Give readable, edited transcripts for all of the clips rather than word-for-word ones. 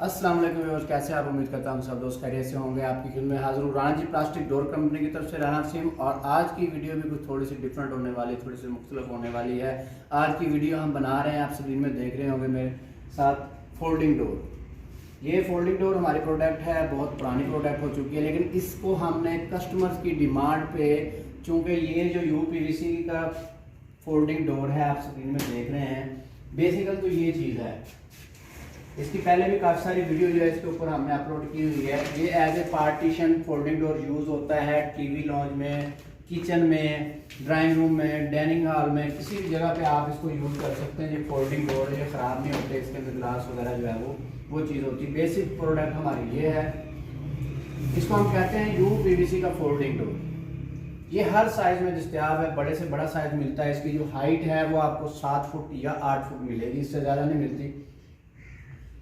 अस्सलाम वालेकुम व्यूअर्स, कैसे आप? उम्मीद करता हूँ सब दोस्त खैरियत से होंगे। आपकी खिदमत में हाजिर हूँ राना जी प्लास्टिक डोर कंपनी की तरफ से राना सिम। और आज की वीडियो भी कुछ थोड़ी सी डिफरेंट होने वाली है, थोड़ी सी मुख्तलिफ होने वाली है। आज की वीडियो हम बना रहे हैं, आप स्क्रीन में देख रहे होंगे मेरे साथ, फोल्डिंग डोर। ये फोल्डिंग डोर हमारी प्रोडक्ट है, बहुत पुरानी प्रोडक्ट हो चुकी है, लेकिन इसको हमने कस्टमर्स की डिमांड पे, चूँकि ये जो UPVC का फोल्डिंग डोर है आप स्क्रीन में देख रहे हैं, बेसिकल तो ये चीज़ है। इसकी पहले भी काफ़ी सारी वीडियो जो है इसके ऊपर हमने अपलोड की हुई है। ये as a partition folding door use होता है टीवी लॉन्ज में, किचन में, ड्राइंग रूम में, डाइनिंग हॉल में, किसी भी जगह पे आप इसको यूज़ कर सकते हैं। ये फोल्डिंग डोर ये ख़राब नहीं होते, इसके अंदर ग्लास वगैरह जो है वो चीज़ होती है। बेसिक प्रोडक्ट हमारी ये है, इसको हम कहते हैं UPVC का फोल्डिंग डोर। ये हर साइज़ में दस्तयाब है, बड़े से बड़ा साइज़ मिलता है। इसकी जो हाइट है वो आपको 7 फुट या 8 फुट मिलेगी, इससे ज़्यादा नहीं मिलती।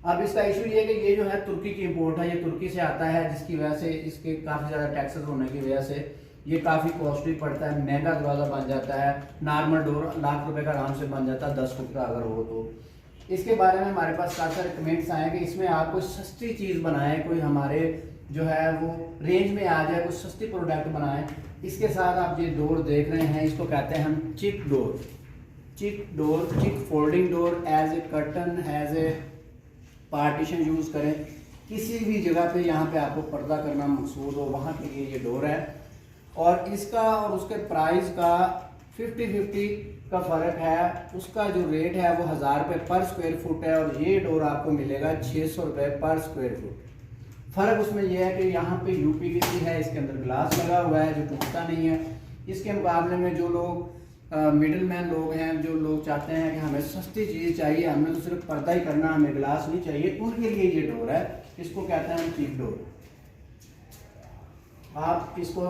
अब इसका इशू ये है कि ये जो है तुर्की की इंपोर्ट है, ये तुर्की से आता है, जिसकी वजह से इसके काफ़ी ज़्यादा टैक्सेस होने की वजह से ये काफ़ी कॉस्टली पड़ता है, महंगा दरवाज़ा बन जाता है। नॉर्मल डोर लाख रुपए का आराम से बन जाता है 10 फुट का अगर हो तो। इसके बारे में हमारे पास काफ़ी सारे कमेंट्स आए कि इसमें आप कोई सस्ती चीज़ बनाएं, कोई हमारे जो है वो रेंज में आ जाए, कोई सस्ती प्रोडक्ट बनाएं। इसके साथ आप ये डोर देख रहे हैं, इसको कहते हैं हम चिक डोर। चिक folding door as a curtain, as a partition use करें किसी भी जगह पे, यहाँ पे आपको पर्दा करना मकसूद हो वहाँ के लिए ये डोर है। और इसका और उसके प्राइस का 50-50 का फ़र्क है। उसका जो रेट है वो 1000 रुपये पर स्क्वायर फुट है, और ये डोर आपको मिलेगा 600 रुपये पर स्क्वायर फुट। फ़र्क उसमें यह है कि यहाँ पे UPVC है, इसके अंदर ग्लास लगा हुआ है जो टूटता नहीं है। इसके मुकाबले में जो लोग मिडिल मैन लोग हैं, जो लोग चाहते हैं कि हमें सस्ती चीज़ चाहिए, हमें तो सिर्फ पर्दा ही करना, हमें ग्लास नहीं चाहिए, उनके लिए ये डोर है। इसको कहते हैं हम चीक डोर। आप इसको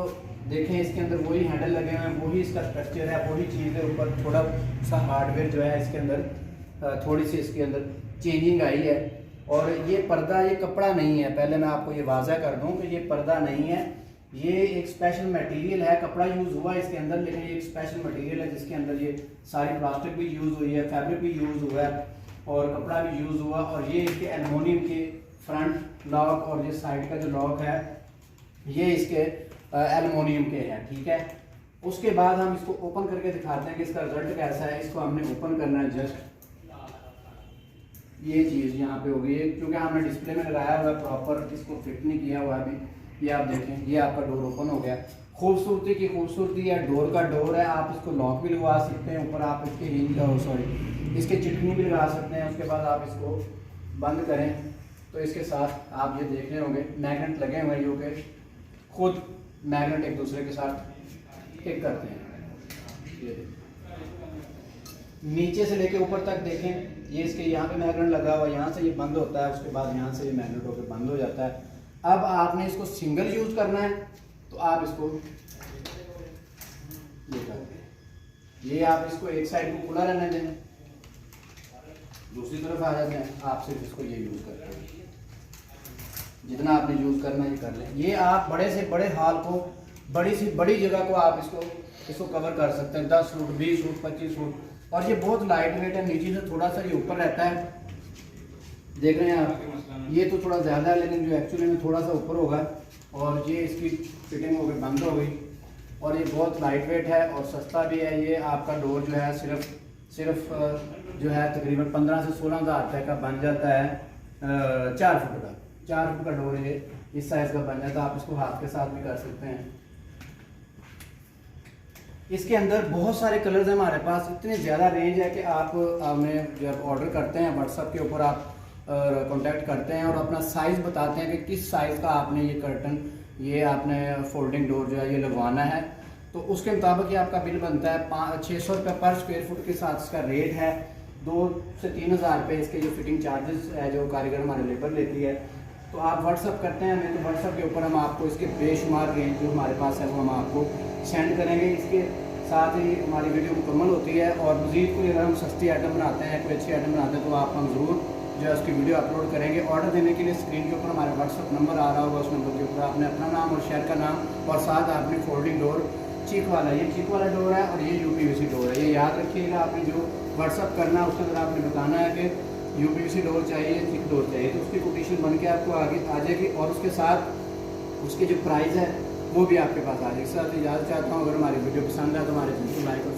देखें, इसके अंदर वही हैंडल लगे हुए हैं, वही इसका स्ट्रक्चर है, वही चीज़ है। ऊपर थोड़ा सा हार्डवेयर जो है इसके अंदर थोड़ी सी इसके अंदर चेंजिंग आई है। और ये पर्दा, ये कपड़ा नहीं है, पहले मैं आपको ये वाज़ह कर दूं कि ये पर्दा नहीं है, ये एक स्पेशल मटेरियल है। कपड़ा यूज़ हुआ है इसके अंदर, लेकिन ये एक स्पेशल मटेरियल है जिसके अंदर ये सारी प्लास्टिक भी यूज़ हुई है, फैब्रिक भी यूज़ हुआ है और कपड़ा भी यूज़ हुआ। और ये इसके एल्युमिनियम के फ्रंट लॉक और ये साइड का जो लॉक है ये इसके एल्युमिनियम के हैं, ठीक है। उसके बाद हम इसको ओपन करके दिखाते हैं कि इसका रिजल्ट कैसा है। इसको हमने ओपन करना है, जस्ट ये चीज़ यहाँ पे हो गई है, क्योंकि हमने डिस्प्ले में लगाया हुआ है, प्रॉपर इसको फिट नहीं किया हुआ अभी। ये आप देखें, ये आपका डोर ओपन हो गया। खूबसूरती की खूबसूरती है, डोर का डोर है। आप इसको लॉक भी लगवा सकते हैं, ऊपर आप इसके हिंज का इसके चिटनी भी लगा सकते हैं। उसके बाद आप इसको बंद करें तो इसके साथ आप ये देख रहे होंगे मैग्नेट लगे हुए हैं, जो कि खुद मैग्नेट एक दूसरे के साथ टिक करते हैं। ये नीचे से लेके ऊपर तक देखें, ये इसके यहाँ पे मैग्नेट लगा हुआ है, यहाँ से ये बंद होता है, उसके बाद यहाँ से ये मैग्नेट होकर बंद हो जाता है। अब आपने इसको सिंगल यूज करना है तो आप इसको ये कर दें, ये आप इसको एक साइड को खुला रहने दें, दूसरी तरफ आ जाते हैं। आप सिर्फ इसको ये यूज करते हैं, जितना आपने यूज करना है ये कर लें। ये आप बड़े से बड़े हॉल को, बड़ी से बड़ी जगह को आप इसको कवर कर सकते हैं, 10 फुट, 20 फुट, 25 फुट। और ये बहुत लाइट वेट है, नीचे से थोड़ा सा ये ऊपर रहता है, देख रहे हैं आप। ये तो थोड़ा ज़्यादा है, लेकिन जो एक्चुअली में थोड़ा सा ऊपर होगा। और ये इसकी फिटिंग हो गई, बंद हो गई। और ये बहुत लाइट वेट है और सस्ता भी है। ये आपका डोर जो है सिर्फ जो है तकरीबन 15 से 16 हज़ार रुपये का बन जाता है। 4 फुट का, 4 फुट का डोर ये इस साइज़ का बन जाता है। आप इसको हाथ के साथ भी कर सकते हैं। इसके अंदर बहुत सारे कलर्स हैं हमारे पास, इतने ज़्यादा रेंज है कि आप हमें जब ऑर्डर करते हैं व्हाट्सएप के ऊपर आप कांटेक्ट करते हैं और अपना साइज़ बताते हैं कि किस साइज़ का आपने ये कर्टन, ये आपने फोल्डिंग डोर जो है ये लगवाना है, तो उसके मुताबिक ये आपका बिल बनता है। 600 रुपये पर स्क्वायर फुट के साथ इसका रेट है। 2 से 3 हज़ार रुपये इसके जो फिटिंग चार्जेस है जो कारीगर हमारे लेबर लेती है। तो आप व्हाट्सअप करते हैं हमें, तो व्हाट्सअप के ऊपर हम आपको इसके बेशुमार रेंज जो हमारे पास है वो हम आपको सेंड करेंगे। इसके साथ ही हमारी वीडियो मुकम्मल होती है। और मज़ीद कोई अगर हम सस्ती आइटम बनाते हैं, कोई अच्छी आइटम बनाते हैं, तो आप हम ज़रूर जो है उसकी वीडियो अपलोड करेंगे। ऑर्डर देने के लिए स्क्रीन के ऊपर हमारा व्हाट्सअप नंबर आ रहा होगा, उस नंबर के ऊपर आपने अपना नाम और शहर का नाम और साथ आपने फोल्डिंग डोर चीक वाला, ये चीक वाला डोर है और ये UPVC डोर है, ये याद रखिएगा। आपने जो व्हाट्सअप करना है उसके अंदर आपने बताना है कि यूपीवीसी डोर चाहिए, थिक डोर चाहिए, तो उसकी कोटेशन बन के आपको आगे आ जाएगी और उसके साथ उसके जो प्राइस है वो भी आपके पास आ जाएगी। साथ इजाज़त चाहता हूँ। अगर हमारी वीडियो पसंद है तो हमारे चैनल को लाइक और